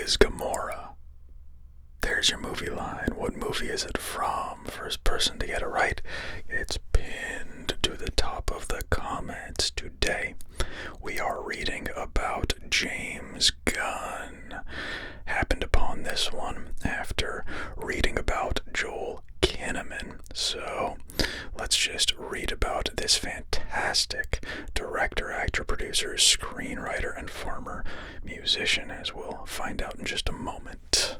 is Gamora? There's your movie line. What movie is it from? First person to get it right, it's pinned to the top of the comments. Today, we are reading about James Gunn. Happened upon this one after reading about Joel Kinnaman. So, let's just read about this fantastic director, actor, producer, screenwriter, and former musician, as we'll find out in just a moment.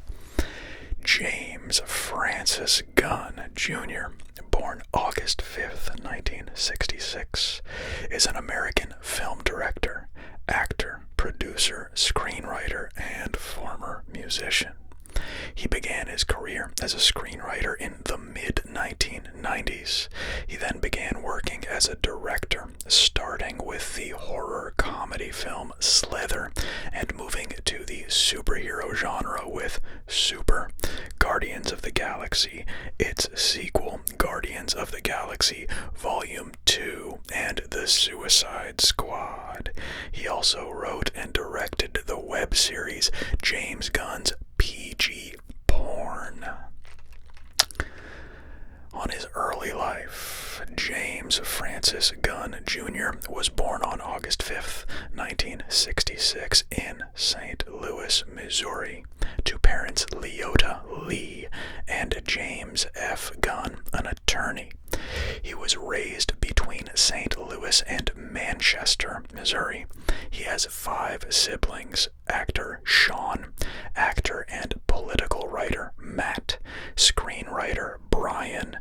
James Francis Gunn Jr., born August 5th, 1966, is an American film director, actor, producer, screenwriter, and former musician. He began his career as a screenwriter in the mid-1990s. He then began working as a director, starting with the horror comedy film Slither and moving to the superhero genre with Super, Guardians of the Galaxy, its sequel, Guardians of the Galaxy Volume 2, and The Suicide Squad. He also wrote and directed the web series James Gunn's PG Porn. On his early life, James Francis Gunn Jr. was born on August 5th, 1966 in St. Louis, Missouri, to parents Leota Lee and James F. Gunn, an attorney. He was raised between St. Louis and Manchester, Missouri. He has 5 siblings: actor Sean, actor and political writer Matt, screenwriter Brian,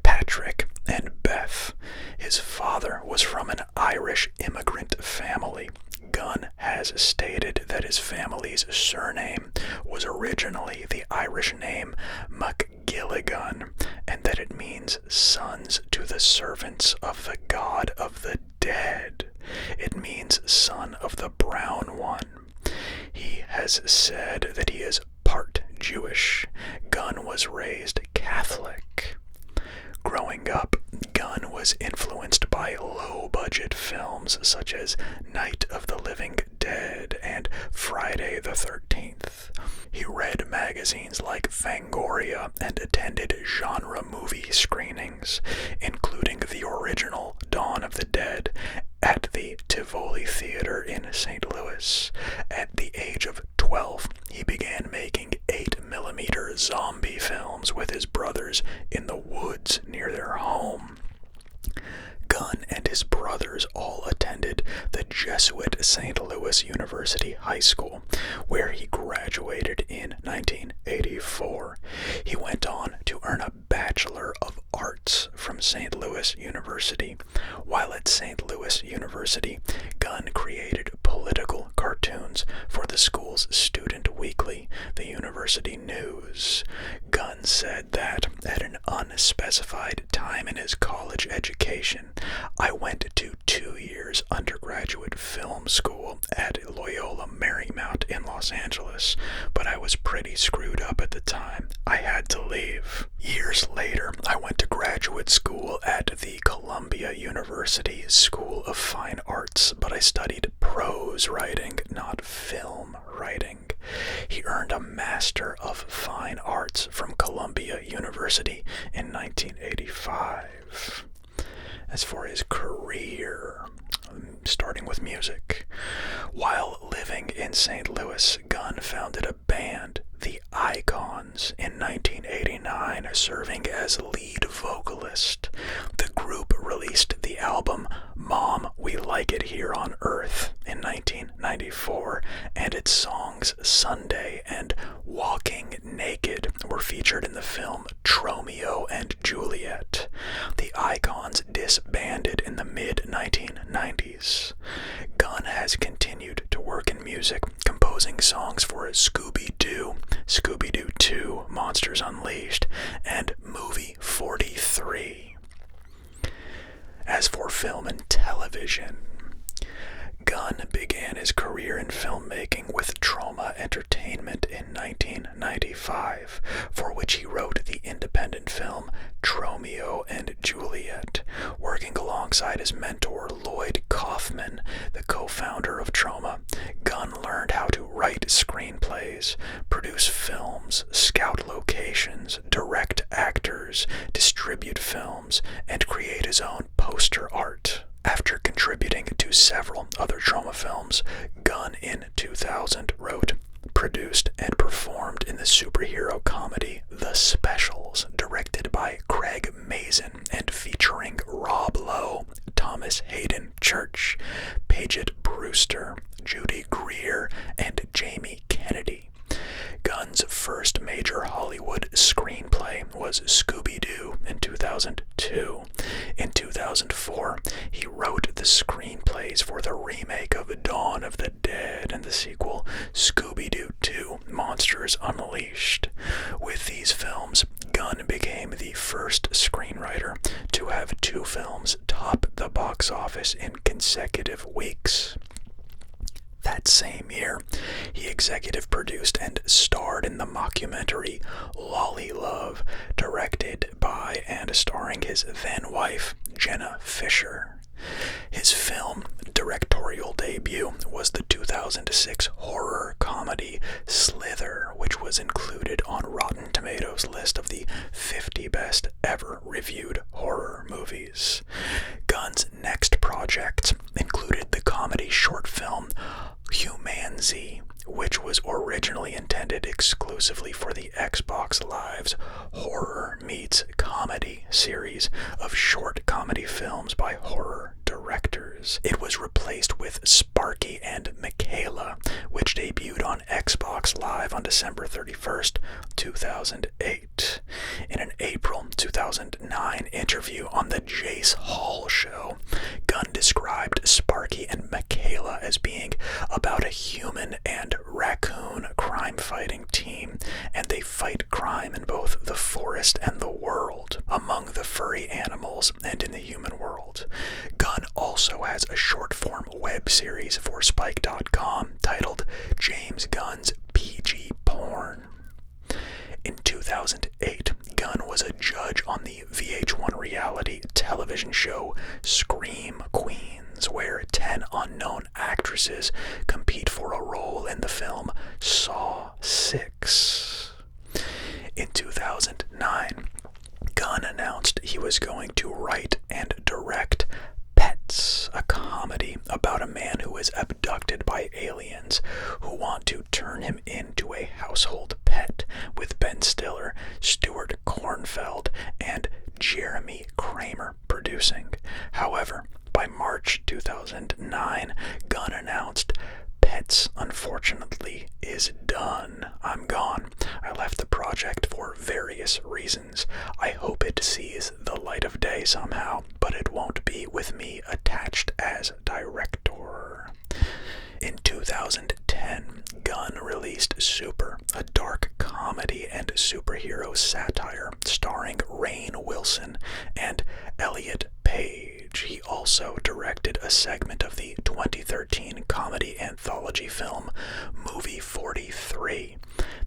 Patrick, and Beth. His father was from an Irish immigrant family. Gunn has stated that his family's surname was originally the Irish name MacGilligan, and that it means sons to the servants of the God of the dead. It means son of the brown one. He has said that he is part Jewish. Gunn was raised Catholic. Growing up, Gunn was influenced by low-budget films such as Night of the Living Dead and Friday the 13th. He read magazines like Fangoria and attended genre movie screenings, including the original Dawn of the Dead at the Tivoli Theater in St. Louis. At the age of 12, he began making 8mm zombie films with his brothers in the woods near their home. Gunn and his brothers all attended the Jesuit St. Louis University High School, where he graduated in 1984. He went on to earn a Bachelor of Arts from St. Louis University. While at St. Louis University, Gunn created political cartoons for the school's student weekly, the University News. Gunn said that at an unspecified time in his college education, I went to 2 years undergraduate film school at Loyola Marymount in Los Angeles, but I was pretty screwed up at the time. I had to leave. Years later, I went to graduate school at the Columbia University School of Fine Arts, but I studied prose writing, not film writing. He earned a Master of Fine Arts from Columbia University in 1985. As for his career, starting with music, while living in St. Louis, Gunn founded a band, The Icons, in 1989, serving as lead vocalist. The group released the album Mom, We Like It Here on Earth in 1994, and its songs Sunday and Walking Naked were featured in the film Tromeo and Juliet. The Icons disbanded in the mid-1990s. Gunn has continued to work in music, composing songs for Scooby-Doo, Scooby-Doo 2, Monsters Unleashed, and Movie 43. As for film and television, Gunn began his career in filmmaking with Trauma Entertainment in 1995, for which he wrote the independent film Tromeo and Juliet. Working alongside his mentor Lloyd Kaufman, the co-founder of Trauma, Gunn learned how to write screenplays, several other trauma films, Gunn in 2000 wrote, produced, and performed in the superhero comedy The Specials, directed by Craig Mazin and featuring Rob Lowe, Thomas Hayden Church, Paget Brewster, Judy Greer, and Jamie Kennedy. Gunn's first major Hollywood screenplay was Scooby-Doo in 2002. In 2004, he wrote the screenplays for the remake of Dawn of the Dead and the sequel Scooby-Doo 2: Monsters Unleashed. With these films, Gunn became the first screenwriter to have two films top the box office in consecutive weeks. That same year, he executive produced and starred in the mockumentary Lolly Love, directed by and starring his then-wife, Jenna Fisher. His film directorial debut was the 2006 horror comedy Slither, which was included on Rotten Tomatoes' list of the 50 best ever reviewed horror movies. Gunn's next projects included the comedy short film Humanzy, which was originally intended exclusively for the Xbox Live's Horror Meets Comedy series of short comedy films by horror directors. It was replaced with Sparky and Michaela, which debuted on Xbox Live on December 31st, 2008. In an April 2009 interview on the Jace Hall Show, Gunn described Sparky and Michaela as being about a human and raccoon crime-fighting team, and they fight crime in both the forest and the world, among the furry animals and in the human world. Gunn also has a short-form web series for Spike.com titled James Gunn's PG Porn. In 2008, Gunn was a judge on the VH1 reality television show Scream Queens, where 10 unknown actresses compete for a role in the film Saw 6. In 2009, Gunn announced he was going to write and direct Pets, a comedy about a man who is abducted by aliens who want to turn him into a household pet, with Ben Stiller, Stuart Kornfeld, and Jeremy Kramer producing. However, by March 2009, Gunn announced, Pets, unfortunately, is done. I'm gone. I left the project for various reasons. I hope it sees the light of day somehow, but it won't be with me attached as director. In 2010, Gunn released Super, a dark comedy and superhero satire starring Rainn Wilson and Elliot Page. He also directed a segment of the 2013 comedy anthology film Movie 43.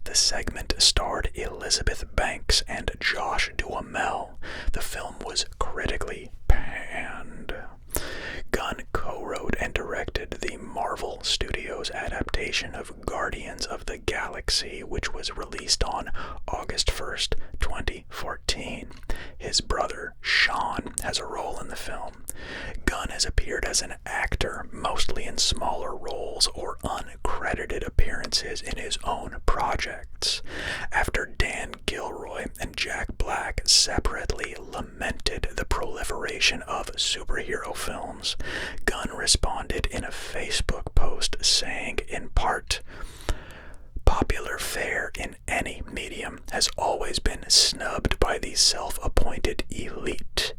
The segment starred Elizabeth Banks and Josh Duhamel. The film was critically panned. Gunn co-wrote and directed the Marvel Studios adaptation of Guardians of the Galaxy, which was released on August 1st, 2014. His brother, Sean, has a role in the film. Gunn has appeared as an actor, mostly in smaller roles or uncredited appearances in his own projects. After Dan Gilroy and Jack Black separately lamented the proliferation of superhero films, Gunn responded in a Facebook post saying, in part, popular fare in any medium has always been snubbed by the self-appointed elite.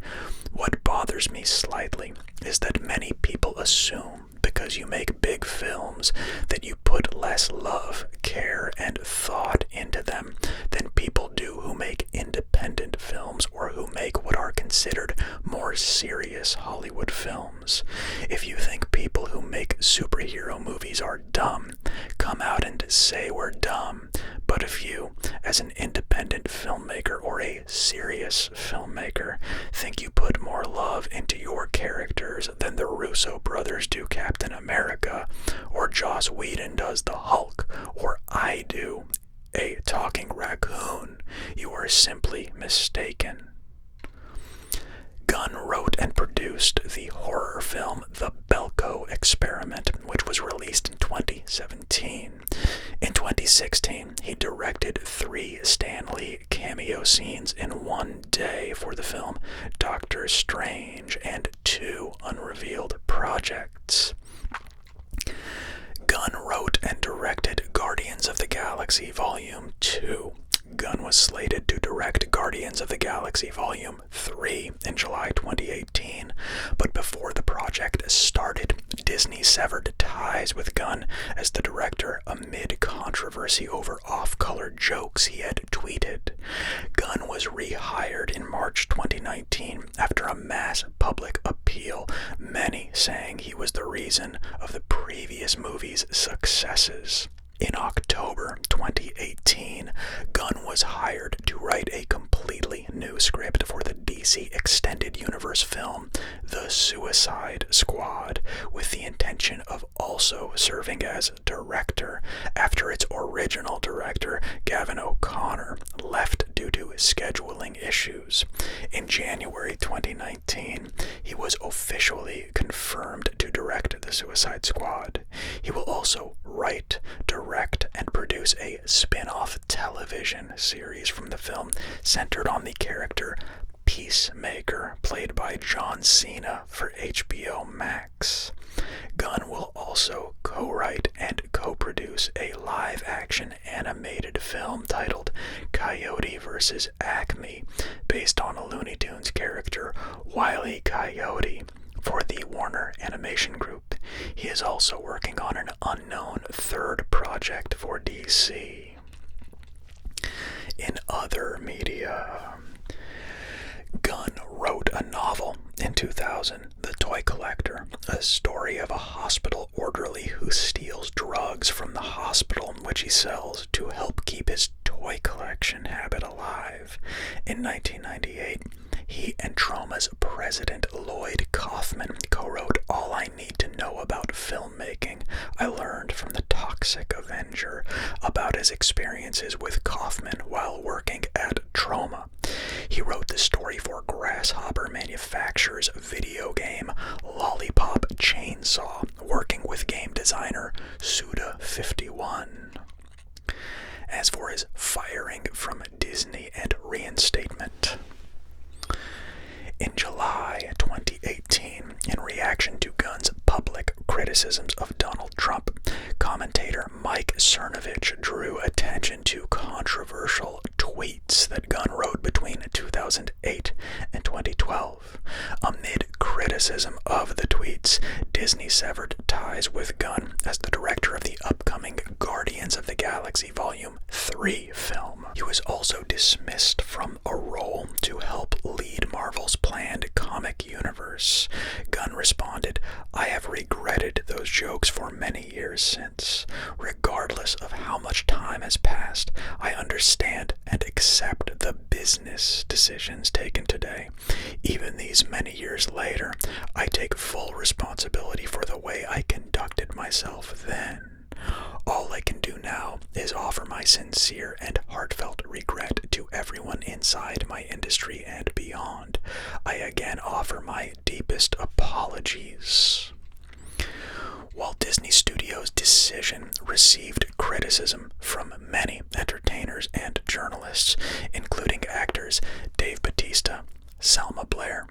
What bothers me slightly is that many people assume because you make big films that you put less love, care, and thought into them than people do who make independent films or who make what are considered more serious Hollywood films. If you think people who make superhero movies are dumb, come out and say we're dumb. But if you, as an independent filmmaker or a serious filmmaker, think you put more love into your characters than the Russo brothers do Captain America, or Joss Whedon does the Hulk, or I do a talking raccoon, you are simply mistaken. Gunn wrote and produced the horror film The Belko Gunn wrote and directed Guardians of the Galaxy Volume 2. Gunn was slated to direct Guardians of the Galaxy Volume 3 in July 2018, but before the project started, Disney severed ties with Gunn as the director amid controversy over off-color jokes he had tweeted. Gunn was rehired in March 2019 after a mass public appeal, many saying he was the reason of the previous movie's successes. In October 2018, Gunn was hired to write a completely new script for the DC Extended Universe film, The Suicide Squad, with the intention of also serving as director after its original director, Gavin O'Connor, left due to scheduling issues. In January 2019, he was officially confirmed to direct The Suicide Squad. He will also write, direct, and produce a spin-off television series from the film centered on the character Peacemaker, played by John Cena for HBO Max. Gunn will also co-write and co-produce a live-action animated film titled Coyote vs. Acme, based on a Looney Tunes character, Wile E. Coyote, for the Warner Animation Group. He is also working on an unknown third project for DC. In other media, Gunn wrote a novel in 2000, The Toy Collector, a story of a hospital orderly who steals drugs from the hospital, which he sells to help keep his toy collection habit alive. In 1998, he and Troma's president Lloyd Kaufman co-wrote All I Need to Know About Filmmaking. I learned from the Toxic Avenger about his experiences with Kaufman while working at Troma. He wrote the story for Grasshopper Manufacture's video game Lollipop Chainsaw, working with game designer Suda51. As for his firing from Disney and reinstatement, in July 2018, in reaction to Gunn's public criticisms of Donald Trump, commentator Mike Cernovich drew attention to controversial tweets that Gunn wrote between 2008 and 2012. Amid criticism of the tweets, Disney severed ties with Gunn as the director of the upcoming Guardians of the Galaxy Volume 3 film. He was also dismissed from a role to help lead Marvel's planned comic universe. Gunn responded, "I have regretted those jokes for many years since. Regardless of how much time has passed, I understand and accept the business decisions taken today. Even these many years later, I take full responsibility for the way I conducted myself then. All I can do now is offer my sincere and heartfelt regret to everyone inside my industry and beyond. I again offer my deepest apologies." While Disney Studios' decision received criticism from many entertainers and journalists, including actors Dave Bautista, Selma Blair,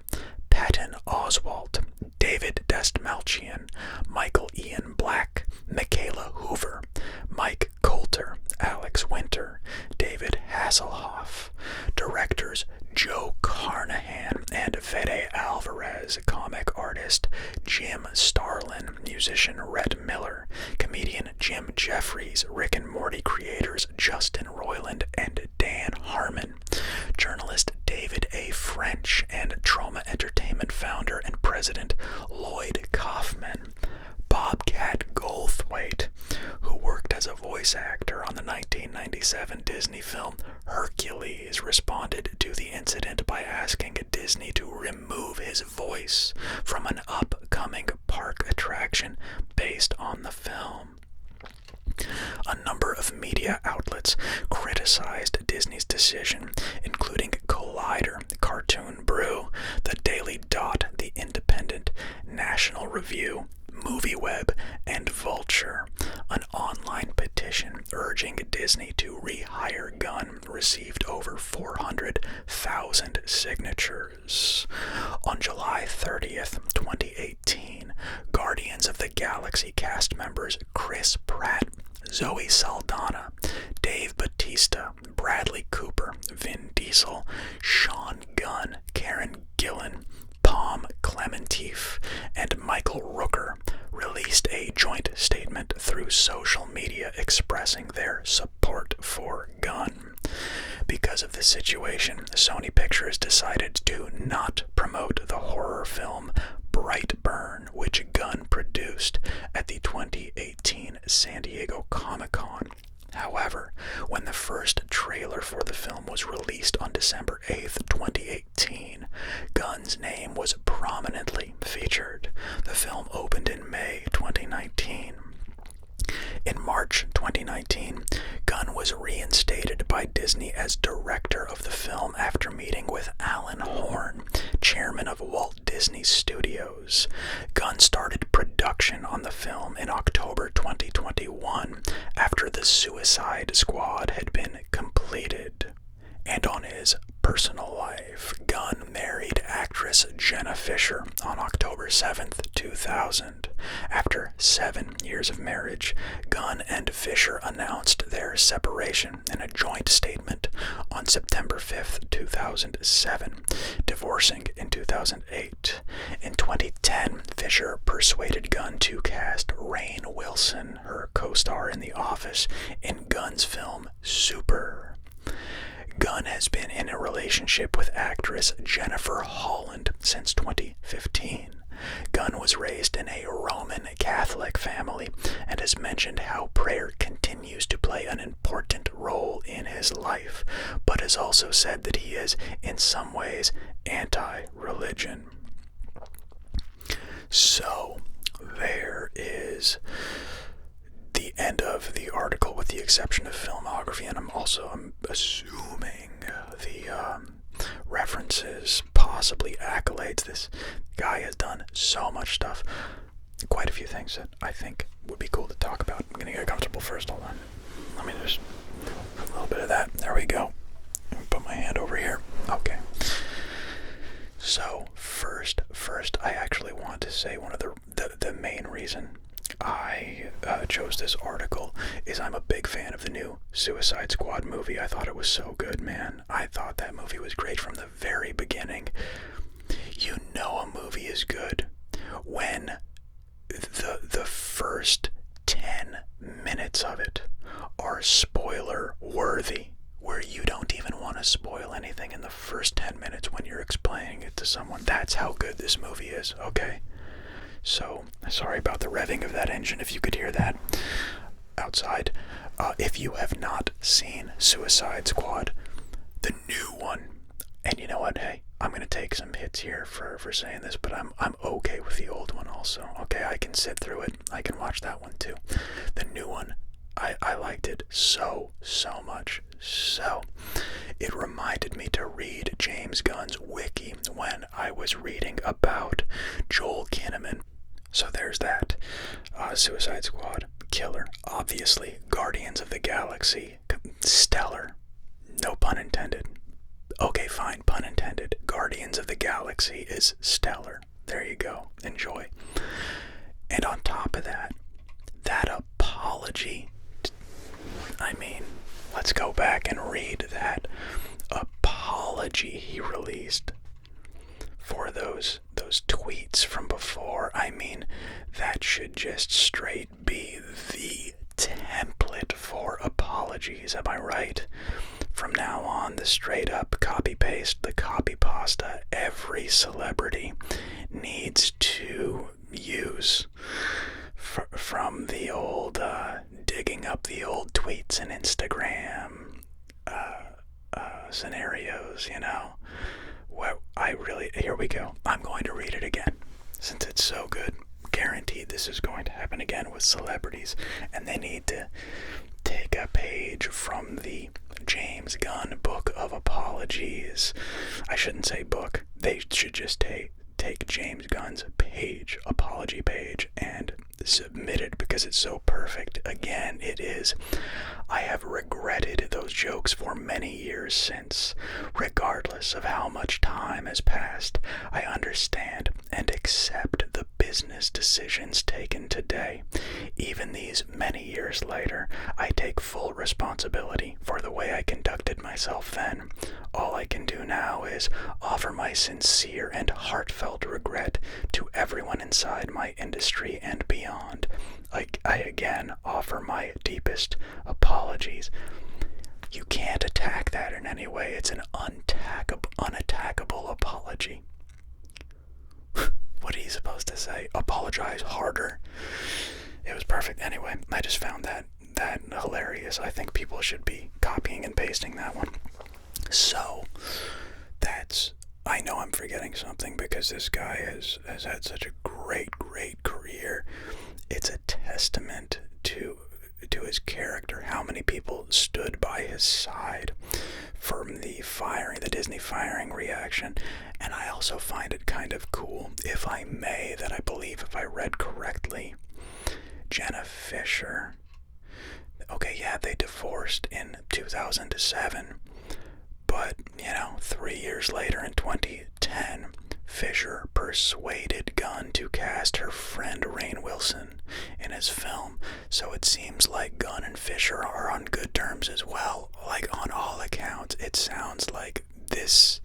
Patton Oswalt, David Dastmalchian, Michael Ian Black, Michaela Hoover, Mike Coulter, Alex Winter, David Hasselhoff, directors Joe Carnahan and Fede Alvarez, comic artist Jim Starlin, musician Rhett Miller, comedian Jim Jeffries, Rick and Morty creators Justin Roiland and Dan Harmon, journalist David A. French, and Troma Entertainment founder and president Lloyd Kaufman. Bobcat Goldthwait, who worked as a voice actor on the 1997 Disney film Hercules, responded to the incident by asking Disney to remove his voice from an upcoming park attraction based on the film. A number of media outlets criticized Disney's decision, including Collider, Cartoon Brew, The Daily Dot, The Independent, National Review, MovieWeb, and Vulture. An online petition urging Disney to rehire Gunn received over 400,000 signatures. On July 30th, 2018, Guardians of the Galaxy Galaxy cast members Chris Pratt, Zoe Saldana, Dave Bautista, Bradley Cooper, Vin Diesel, Sean Gunn, Karen Gillan, Palm Clementif, and Michael Rooker released a joint statement through social media expressing their support for Gunn. Because of the situation, Sony Pictures decided to not promote the horror film Brightburn, which Gunn produced at the 2018 San Diego Comic-Con. However, when the first trailer for the film was released on December 8th, 2018, Gunn's name was prominently featured. The film opened in May 2019. In March 2019, Gunn was reinstated by Disney as director of the film after meeting with Alan Horn, chairman of Walt Disney Studios. Gunn started production on the film in October 2021 after The Suicide Squad had been completed. And on his personal life, Gunn married actress Jenna Fisher on October 7th, 2000. After 7 years of marriage, Gunn and Fisher announced their separation in a joint statement on September 5th, 2007, divorcing in 2008. In 2010, Fisher persuaded Gunn to cast Rainn Wilson, her co-star in The Office, in Gunn's film Super. Gunn has been in a relationship with actress Jennifer Holland since 2015. Gunn was raised in a Roman Catholic family and has mentioned how prayer continues to play an important role in his life, but has also said that he is, in some ways, anti-religion. So, there is the end of the article with the exception of filmography, and I'm assuming the references, possibly accolades. This guy has done so much stuff, quite a few things that I think would be cool to talk about. I'm gonna get comfortable first. Hold on, let me just do a little bit of that. There we go. Put my hand over here. Okay. So first, I actually want to say one of the main reason I chose this article is I'm a big fan of the new Suicide Squad movie. I thought it was so good, man. I thought that movie was great from the very beginning. You know a movie is good when the first 10 minutes of it are spoiler worthy, where you don't even want to spoil anything in the first 10 minutes when you're explaining it to someone. That's how good this movie is, okay? So, sorry about the revving of that engine if you could hear that outside. If you have not seen Suicide Squad, the new one, and you know what, hey, I'm going to take some hits here for saying this, but I'm okay with the old one also, okay? I can sit through it. I can watch that one too. The new one, I liked it so much. So, it reminded me to read James Gunn's Wiki when I was reading about Joel Kinnaman. So there's that. Suicide Squad, killer. Obviously, Guardians of the Galaxy, stellar. No pun intended. Okay, fine, pun intended. Guardians of the Galaxy is stellar. There you go. Enjoy. And on top of that, that apology. I mean, let's go back and read that apology he released for those tweets from before. I mean, that should just straight be the template for apologies, am I right? From now on, the straight up copy paste, the copy pasta, every celebrity needs to use from the old digging up the old tweets and Instagram scenarios, you know. Here we go. I'm going to read it again since it's so good. Guaranteed this is going to happen again with celebrities, and they need to take a page from the James Gunn Book of Apologies. I shouldn't say book. They should just take James Gunn's apology page, and submit it because it's so perfect. Again, it is. I have regretted those jokes for many years since. Regardless of how much time has passed, I understand and accept the business decisions taken today. Even these many years later, I take full responsibility for the way I conducted myself then. All I can do now is offer my sincere and heartfelt regret to everyone inside my industry and beyond. I again offer my deepest apologies. You can't attack that in any way. It's an unattackable apology. What are you supposed to say? Apologize harder. It was perfect. Anyway, I just found that hilarious. I think people should be copying and pasting that one. So, I know I'm forgetting something because this guy has had such a great career. It's a testament to his character, how many people stood by his side from the Disney firing reaction. And I also find it kind of cool, if I may, that I believe, if I read correctly, Jenna Fisher, okay, yeah, they divorced in 2007, but, 3 years later in 2010, Fisher persuaded Gunn to cast her friend Rainn Wilson in his film, so it seems like Gunn and Fisher are on good terms as well. Like, on all accounts, it sounds like this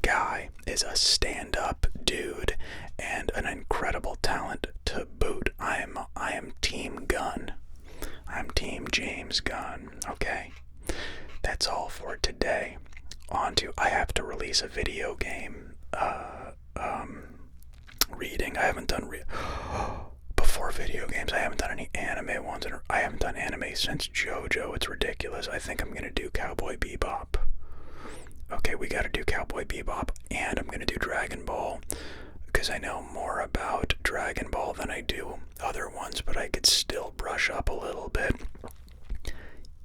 guy is a stand-up dude and an incredible talent to boot. I am Team Gunn. I'm Team James Gunn, okay? That's all for today. I have to release a video game reading. I haven't done before video games. I haven't done any anime ones. I haven't done anime since JoJo. It's ridiculous. I think I'm gonna do Cowboy Bebop. Okay, we gotta do Cowboy Bebop, and I'm gonna do Dragon Ball, because I know more about Dragon Ball than I do other ones, but I could still brush up a little bit.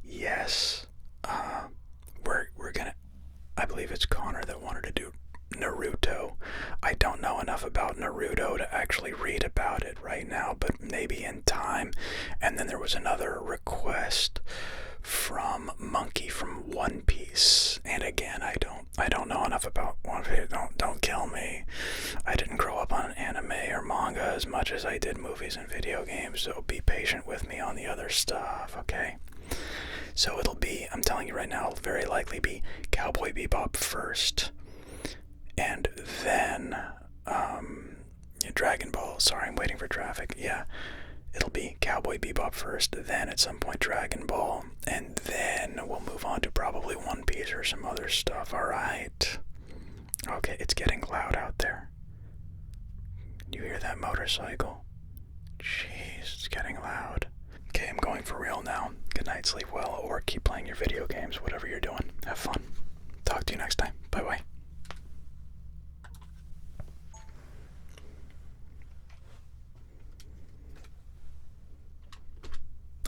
Yes, we're gonna, I believe it's Connor that wanted to do Naruto. I don't know enough about Naruto to actually read about it right now, but maybe in time. And then there was another request from Monkey from One Piece, and again, I don't know enough about One Piece. Don't kill me. I didn't grow up on anime or manga as much as I did movies and video games, so be patient with me on the other stuff, okay? So it'll be, I'm telling you right now, it'll very likely be Cowboy Bebop first, and then Dragon Ball. Sorry, I'm waiting for traffic. Yeah, it'll be Cowboy Bebop first, then at some point Dragon Ball, and then we'll move on to probably One Piece or some other stuff. Alright. Okay, it's getting loud out there. You hear that motorcycle? Jeez, it's getting loud. Okay, I'm going for real now. Good night, sleep well, or keep playing your video games, whatever you're doing. Have fun. Talk to you next time. Bye-bye.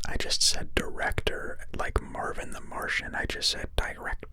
I just said director, like Marvin the Martian. I just said director.